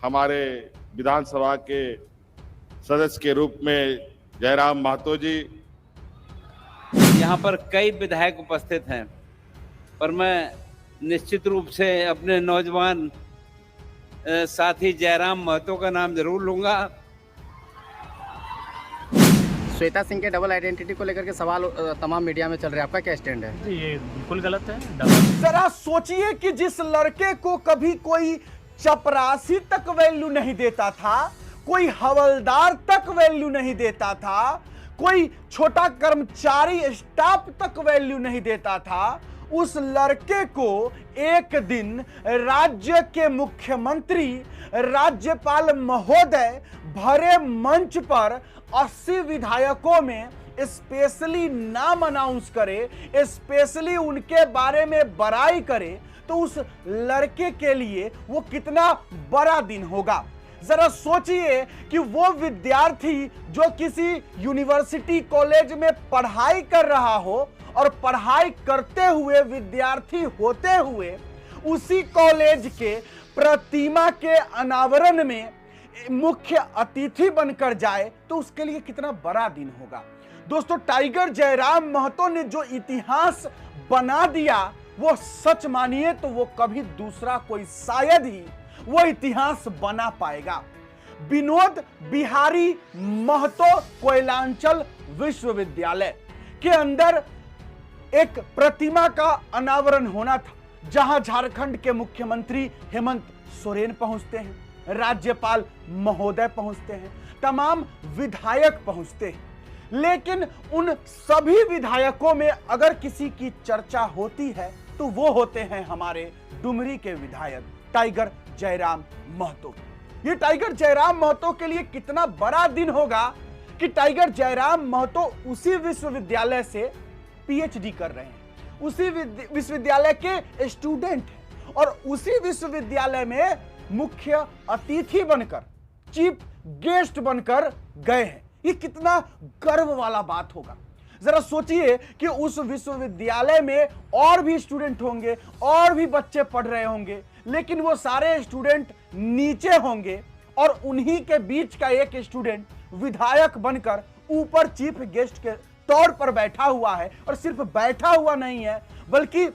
हमारे विधानसभा के सदस्य के रूप में जयराम महतो जी। यहाँ पर कई विधायक उपस्थित हैं, पर मैं निश्चित रूप से अपने नौजवान साथी जयराम महतो का नाम जरूर लूंगा। श्वेता सिंह के डबल आइडेंटिटी को लेकर के सवाल तमाम मीडिया में चल रहे हैं, आपका क्या स्टैंड है? ये बिल्कुल गलत है। जरा सोचिए कि जिस लड़के को कभी कोई चपरासी तक वैल्यू नहीं देता था, कोई हवलदार तक वैल्यू नहीं देता था, कोई छोटा कर्मचारी स्टाफ तक वैल्यू नहीं देता था, उस लड़के को एक दिन राज्य के मुख्यमंत्री राज्यपाल महोदय भरे मंच पर 80 विधायकों में स्पेशली नाम अनाउंस करे, स्पेशली उनके बारे में बड़ाई करे, तो उस लड़के के लिए वो कितना बड़ा दिन होगा। जरा सोचिए कि वो विद्यार्थी जो किसी यूनिवर्सिटी कॉलेज में पढ़ाई कर रहा हो और पढ़ाई करते हुए विद्यार्थी होते हुए उसी कॉलेज के प्रतिमा के अनावरण में मुख्य अतिथि बनकर जाए, तो उसके लिए कितना बड़ा दिन होगा। दोस्तों, टाइगर जयराम महतो ने जो इतिहास बना दिया, वो सच मानिए तो वो कभी दूसरा कोई शायद ही वो इतिहास बना पाएगा। विनोद बिहारी महतो कोयलांचल विश्वविद्यालय के अंदर एक प्रतिमा का अनावरण होना था, जहां झारखंड के मुख्यमंत्री हेमंत सोरेन पहुंचते हैं, राज्यपाल महोदय पहुंचते हैं, तमाम विधायक पहुंचते हैं। लेकिन उन सभी विधायकों में अगर किसी की चर्चा होती है तो वो होते हैं हमारे डुमरी के विधायक टाइगर जयराम महतो। ये टाइगर जयराम महतो के लिए कितना बड़ा दिन होगा कि टाइगर जयराम महतो उसी विश्वविद्यालय से पीएचडी कर रहे हैं, उसी विश्वविद्यालय के स्टूडेंट हैं और उसी विश्वविद्यालय में मुख्य अतिथि बनकर, चीफ गेस्ट बनकर गए हैं। ये कितना गर्व वाला बात होगा। जरा सोचिए कि उस विश्वविद्यालय में और भी स्टूडेंट होंगे, और भी बच्चे पढ़ रहे होंगे, लेकिन वो सारे स्टूडेंट नीचे होंगे और उन्हीं के बीच का एक स्टूडेंट विधायक बनकर ऊपर चीफ गेस्ट के तौर पर बैठा हुआ है। और सिर्फ बैठा हुआ नहीं है, बल्कि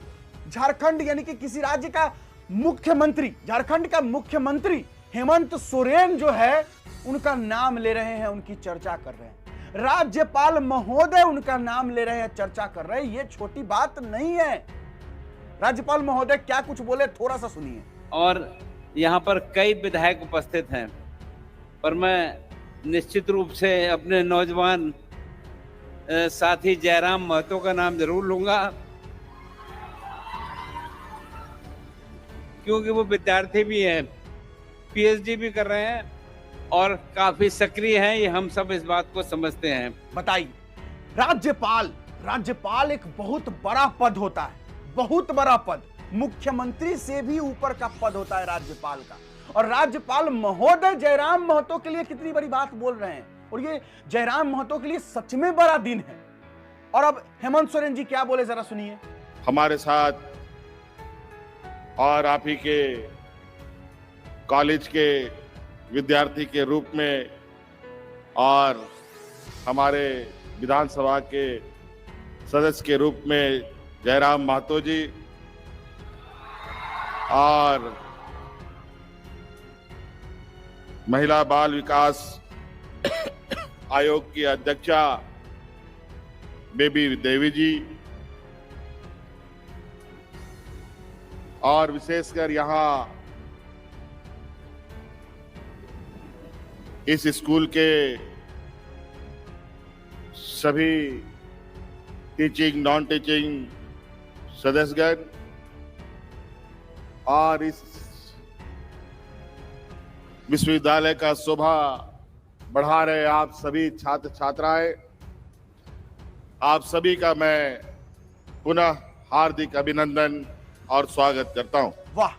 झारखंड यानी कि किसी राज्य का मुख्यमंत्री, झारखंड का मुख्यमंत्री हेमंत सोरेन जो है, उनका नाम ले रहे हैं, उनकी चर्चा कर रहे हैं। राज्यपाल महोदय उनका नाम ले रहे हैं, चर्चा कर रहे हैं। ये छोटी बात नहीं है। राज्यपाल महोदय क्या कुछ बोले, थोड़ा सा सुनिए। और यहाँ पर कई विधायक उपस्थित हैं, पर मैं निश्चित रूप से अपने नौजवान साथी जयराम महतो का नाम जरूर लूंगा, क्योंकि वो विद्यार्थी भी हैं, पीएचडी भी कर रहे हैं और काफी सक्रिय हैं। ये हम सब इस बात को समझते हैं। बताइए, राज्यपाल एक बहुत बड़ा पद होता है, बहुत बड़ा पद, मुख्यमंत्री से भी ऊपर का पद होता है राज्यपाल का। और राज्यपाल महोदय जयराम महतो के लिए कितनी बड़ी बात बोल रहे हैं, और ये जयराम महतो के लिए सच में बड़ा दिन है। और अब हेमंत सोरेन जी क्या बोले, जरा सुनिए। हमारे साथ और आप ही के कॉलेज के विद्यार्थी के रूप में और हमारे विधानसभा के सदस्य के रूप में जयराम महतो जी और महिला बाल विकास आयोग की अध्यक्षा बेबी देवी जी, और विशेषकर यहाँ इस स्कूल के सभी टीचिंग नॉन टीचिंग सदस्यगण और इस विश्वविद्यालय का शोभा बढ़ा रहे आप सभी छात्र छात्राएं, आप सभी का मैं पुनः हार्दिक अभिनंदन और स्वागत करता हूं। वाह,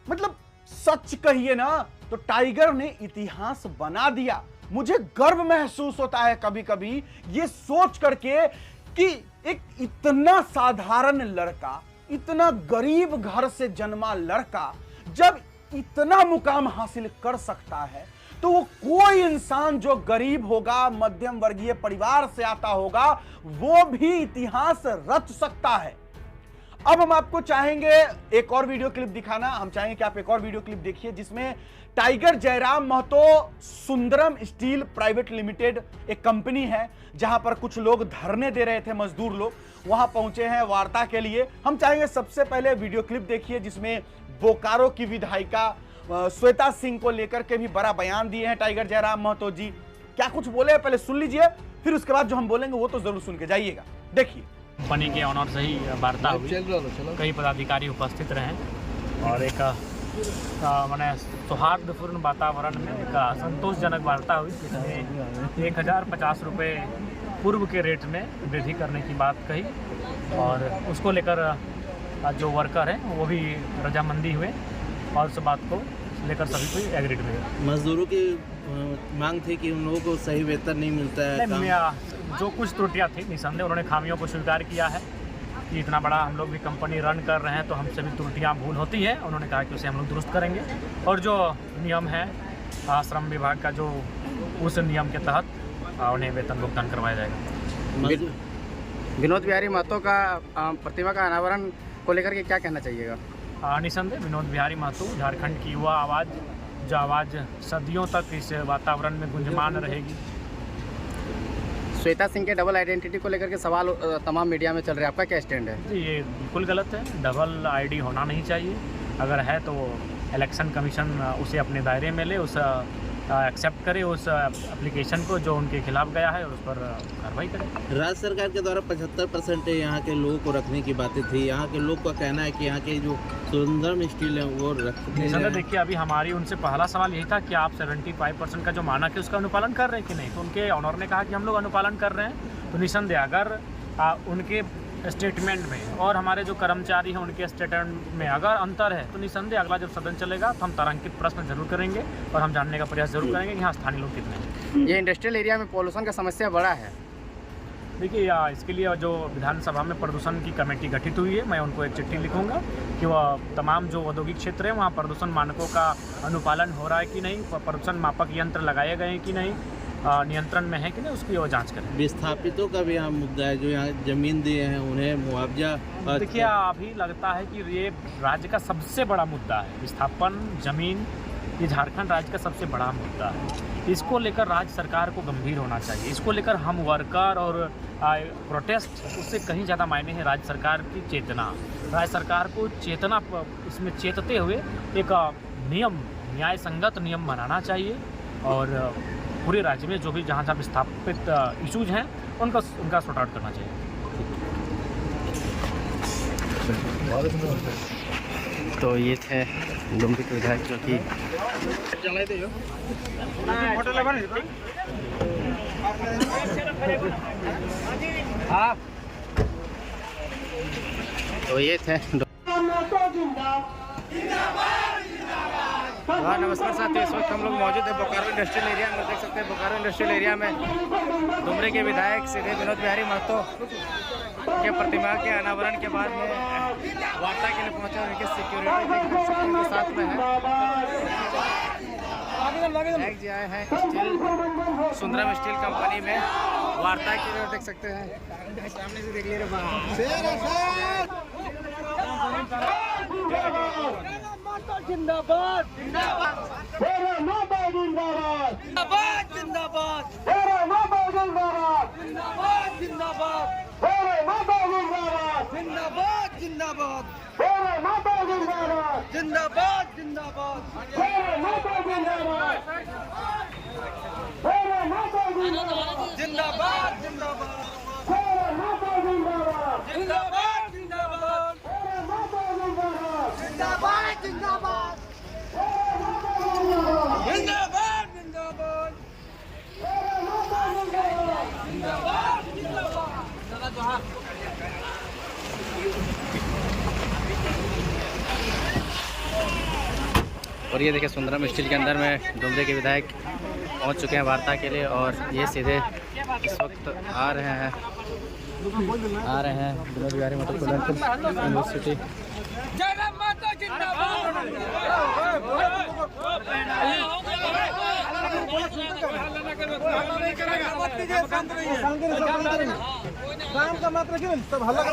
मतलब सच कहिए ना तो टाइगर ने इतिहास बना दिया। मुझे गर्व महसूस होता है कभी कभी ये सोच करके कि एक इतना साधारण लड़का, इतना गरीब घर से जन्मा लड़का, जब इतना मुकाम हासिल कर सकता है तो वो कोई इंसान जो गरीब होगा, मध्यम वर्गीय परिवार से आता होगा, वो भी इतिहास रच सकता है। अब हम आपको चाहेंगे एक और वीडियो क्लिप दिखाना। हम चाहेंगे कि आप एक और वीडियो क्लिप देखिए जिसमें Tiger Jairam Mahato Sundaram steel private limited एक कंपनी है जहां पर कुछ लोग धरने दे रहे थे, मजदूर लोग वहां पहुंचे हैं वार्ता के लिए। हम चाहेंगे सबसे पहले वीडियो क्लिप देखिए जिसमें बोकारो की विधायिका श्वेता सिंह को लेकर के भी बड़ा बयान दिए हैं टाइगर जयराम महतो जी। क्या कुछ बोले पहले सुन लीजिए, फिर उसके बाद जो हम बोलेंगे वो तो जरूर सुन के जाइएगा। देखिए। कंपनी के ऑनर से ही वार्ता हुई, कई पदाधिकारी उपस्थित रहे और एक मैंने सौहार्दपूर्ण वातावरण में एक संतोषजनक वार्ता हुई जिसमें 1050 रुपये पूर्व के रेट में वृद्धि करने की बात कही और उसको लेकर जो वर्कर हैं वो भी रजामंदी हुए और उस बात को लेकर सभी कोई एग्रीड हुए। मजदूरों की मांग थी कि उन लोगों को सही वेतन नहीं मिलता है। जो कुछ त्रुटियां थी निसंदेह उन्होंने खामियों को स्वीकार किया है कि इतना बड़ा हम लोग भी कंपनी रन कर रहे हैं तो हमसे भी त्रुटियां भूल होती है। उन्होंने कहा कि उसे हम लोग दुरुस्त करेंगे और जो नियम है श्रम विभाग का जो उस नियम के तहत उन्हें वेतन भुगतान करवाया जाएगा। विनोद बिहारी महतो का प्रतिमा का अनावरण को लेकर के क्या कहना चाहिएगा? निसंदेह विनोद बिहारी महतो झारखंड की युवा आवाज़, जो आवाज़ सदियों तक इस वातावरण में गुंजमान रहेगी। श्वेता सिंह के डबल आइडेंटिटी को लेकर के सवाल तमाम मीडिया में चल रहे हैं, आपका क्या स्टैंड है? जी ये बिल्कुल गलत है, डबल आईडी होना नहीं चाहिए। अगर है तो इलेक्शन कमीशन उसे अपने दायरे में ले, उस एक्सेप्ट करे उस एप्लीकेशन को जो उनके खिलाफ गया है और उस पर कार्रवाई करे। राज्य सरकार के द्वारा 75% यहाँ के लोगों को रखने की बातें थी। यहाँ के लोग का कहना है कि यहाँ के जो सुंदरम स्टील है वो रखने हैं। देखिए अभी हमारी उनसे पहला सवाल यही था कि आप 75% का जो मानक है उसका अनुपालन कर रहे हैं कि नहीं, तो उनके ऑनर ने कहा कि हम लोग अनुपालन कर रहे हैं। तो निसंदेह अगर उनके स्टेटमेंट में और हमारे जो कर्मचारी हैं उनके स्टेटमेंट में अगर अंतर है तो निसंदेह अगला जब सदन चलेगा तो हम तारांकित प्रश्न जरूर करेंगे और हम जानने का प्रयास जरूर करेंगे कि यहाँ स्थानीय लोग कितने हैं। ये इंडस्ट्रियल एरिया में पॉल्यूशन का समस्या बड़ा है। देखिए इसके लिए जो विधानसभा में प्रदूषण की कमेटी गठित हुई है, मैं उनको एक चिट्ठी लिखूंगा कि वह तमाम जो औद्योगिक क्षेत्र है वहाँ प्रदूषण मानकों का अनुपालन हो रहा है कि नहीं, प्रदूषण मापक यंत्र लगाए गए हैं कि नहीं, नियंत्रण में है कि नहीं, उसकी वो जांच करें। विस्थापितों का भी यहाँ मुद्दा है, जो यहाँ जमीन दिए हैं उन्हें मुआवजा। देखिए अभी लगता है कि ये राज्य का सबसे बड़ा मुद्दा है, विस्थापन जमीन, ये झारखंड राज्य का सबसे बड़ा मुद्दा है। इसको लेकर राज्य सरकार को गंभीर होना चाहिए। इसको लेकर हम वर्कर और प्रोटेस्ट उससे कहीं ज़्यादा मायने है राज्य सरकार की चेतना। राज्य सरकार को चेतना इसमें चेतते हुए एक नियम, न्याय संगत नियम बनाना चाहिए और पूरे राज्य में जो भी जहाँ जहाँ विस्थापित इशूज हैं उनका सॉर्ट आउट करना चाहिए। तो ये थे डुमरी के विधायक जो कि तो ये थे। हाँ नमस्कार साथियों, इस वक्त हम लोग मौजूद है बोकारो इंडस्ट्रियल एरिया में। देख सकते हैं बोकारो इंडस्ट्रियल एरिया में डुमरी के विधायक श्री विनोद बिहारी महतो के प्रतिमा के अनावरण के बाद में वार्ता के लिए पहुंचे। उनके सिक्योरिटी के साथ में है जी आए हैं स्टील सुंदरम स्टील कंपनी में वार्ता के लिए। देख सकते हैं सामने से देख लीजिए जिंदाबाद जिंदाबाद जिंदाबाद जिंदाबाद जिंदाबाद जिंदाबाद जिंदाबाद जिंदाबाद जिंदाबाद जिंदाबाद जिंदाबाद जिंदाबाद और ये देखिए सुंदरम स्टील के अंदर में डुमरी के विधायक पहुंच चुके हैं वार्ता के लिए और ये सीधे इस वक्त आ रहे हैं विनोद बिहारी महतो यूनिवर्सिटी। काम का मात्र क्यों सब हल्ला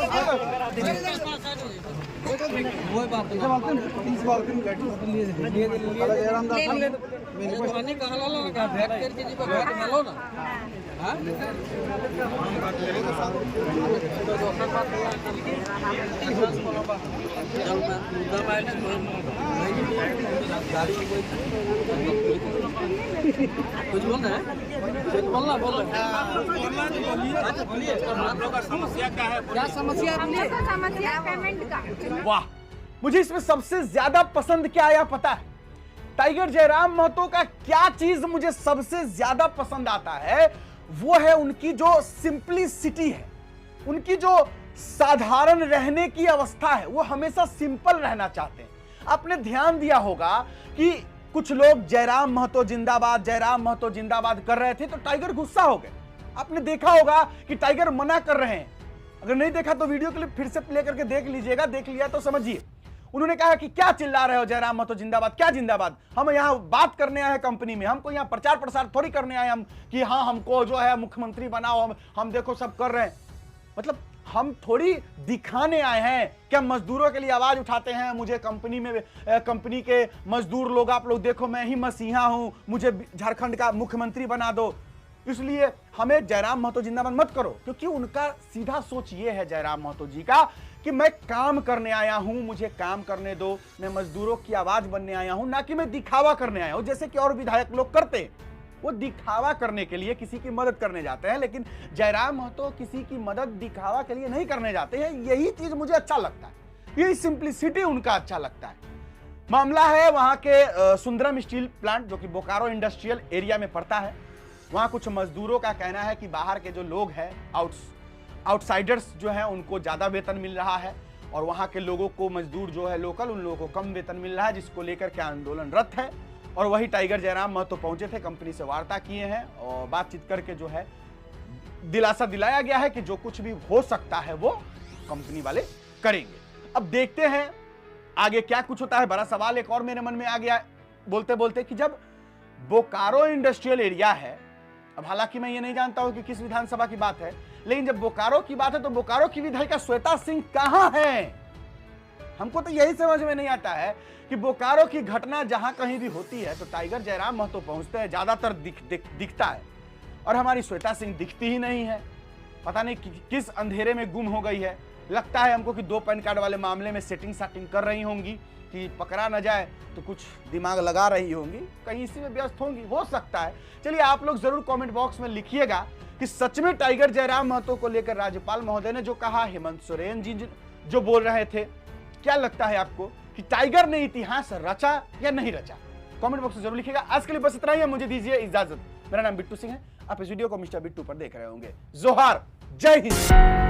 कुछ बोल रहे हैं? कुछ बोलना बोलो। समस्या क्या है? क्या समस्या है? समस्या पेमेंट का। वाह, मुझे इसमें सबसे ज्यादा पसंद क्या आया पता है? टाइगर जयराम महतो का क्या चीज मुझे सबसे ज्यादा पसंद आता है, वो है उनकी जो सिंपलिसिटी है, उनकी जो साधारण रहने की अवस्था है। वो हमेशा सिंपल रहना चाहते हैं। आपने ध्यान दिया होगा कि कुछ लोग जयराम महतो जिंदाबाद, जयराम महतो जिंदाबाद कर रहे थे तो टाइगर गुस्सा हो गए। आपने देखा होगा कि टाइगर मना कर रहे हैं। अगर नहीं देखा तो वीडियो क्लिप फिर से प्ले करके देख लीजिएगा, देख लिया तो समझिए। उन्होंने कहा कि क्या चिल्ला रहे हो जयराम महतो जिंदाबाद, क्या जिंदाबाद, हम यहाँ बात करने आए हैं कंपनी में, हमको यहाँ प्रचार प्रसार थोड़ी करने आए हम कि हाँ हमको जो है मुख्यमंत्री बनाओ, हम देखो सब कर रहे हैं। मतलब हम थोड़ी दिखाने आए हैं। क्या मजदूरों के लिए आवाज उठाते हैं, मुझे कंपनी में कंपनी के मजदूर लोग, आप लोग देखो मैं ही मसीहा हूं, मुझे झारखंड का मुख्यमंत्री बना दो, इसलिए हमें जयराम महतो जिंदाबाद मत करो। क्योंकि उनका सीधा सोच ये है जयराम महतो जी का कि मैं काम करने आया हूं, मुझे काम करने दो, मैं मजदूरों की आवाज बनने आया हूं, ना कि मैं दिखावा करने आया हूं जैसे कि और विधायक लोग करते हैं। वो दिखावा करने के लिए किसी की मदद करने जाते हैं, लेकिन जयराम महतो किसी की मदद दिखावा के लिए नहीं करने जाते हैं। यही चीज मुझे अच्छा लगता है, यही सिंप्लिसिटी उनका अच्छा लगता है। मामला है वहां के सुंदरम स्टील प्लांट जो कि बोकारो इंडस्ट्रियल एरिया में पड़ता है। वहां कुछ मजदूरों का कहना है कि बाहर के जो लोग हैं, आउटसाइडर्स जो हैं, उनको ज्यादा वेतन मिल रहा है और वहां के लोगों को, मजदूर जो है लोकल, उन लोगों को कम वेतन मिल रहा है, जिसको लेकर के आंदोलनरत है। और वही टाइगर जयराम महतो पहुंचे थे, कंपनी से वार्ता किए हैं और बातचीत करके जो है दिलासा दिलाया गया है कि जो कुछ भी हो सकता है वो कंपनी वाले करेंगे। अब देखते हैं आगे क्या कुछ होता है। बड़ा सवाल एक और मेरे मन में आ गया बोलते बोलते कि जब बोकारो इंडस्ट्रियल एरिया है, अब हालांकि मैं ये नहीं जानता हूं कि किस विधानसभा की बात है, लेकिन जब बोकारो की बात है तो बोकारो की विधायिका श्वेता सिंह कहां है? हमको तो यही समझ में नहीं आता है कि बोकारो की घटना जहां कहीं भी होती है तो टाइगर जयराम महतो पहुंचते हैं, ज्यादातर दिखता है, और हमारी श्वेता सिंह दिखती ही नहीं है। पता नहीं किस अंधेरे में गुम हो गई है। लगता है हमको कि 2 पैन कार्ड वाले मामले में सेटिंग कर रही होंगी कि पकड़ा न जाए, तो कुछ दिमाग लगा रही होंगी, कहीं इसी में व्यस्त होंगी, हो सकता है। चलिए आप लोग जरूर कमेंट बॉक्स में लिखिएगा कि सच में टाइगर जयराम महतो को लेकर राज्यपाल महोदय ने जो कहा, हेमंत सोरेन जी जो बोल रहे थे, क्या लगता है आपको कि टाइगर ने इतिहास रचा या नहीं रचा? कमेंट बॉक्स में जरूर लिखिएगा। आज के लिए बस इतना ही है, मुझे दीजिए इजाजत। मेरा नाम बिट्टू सिंह है, आप इस वीडियो को मिस्टर बिट्टू पर देख रहे होंगे। जोहार, जय हिंद।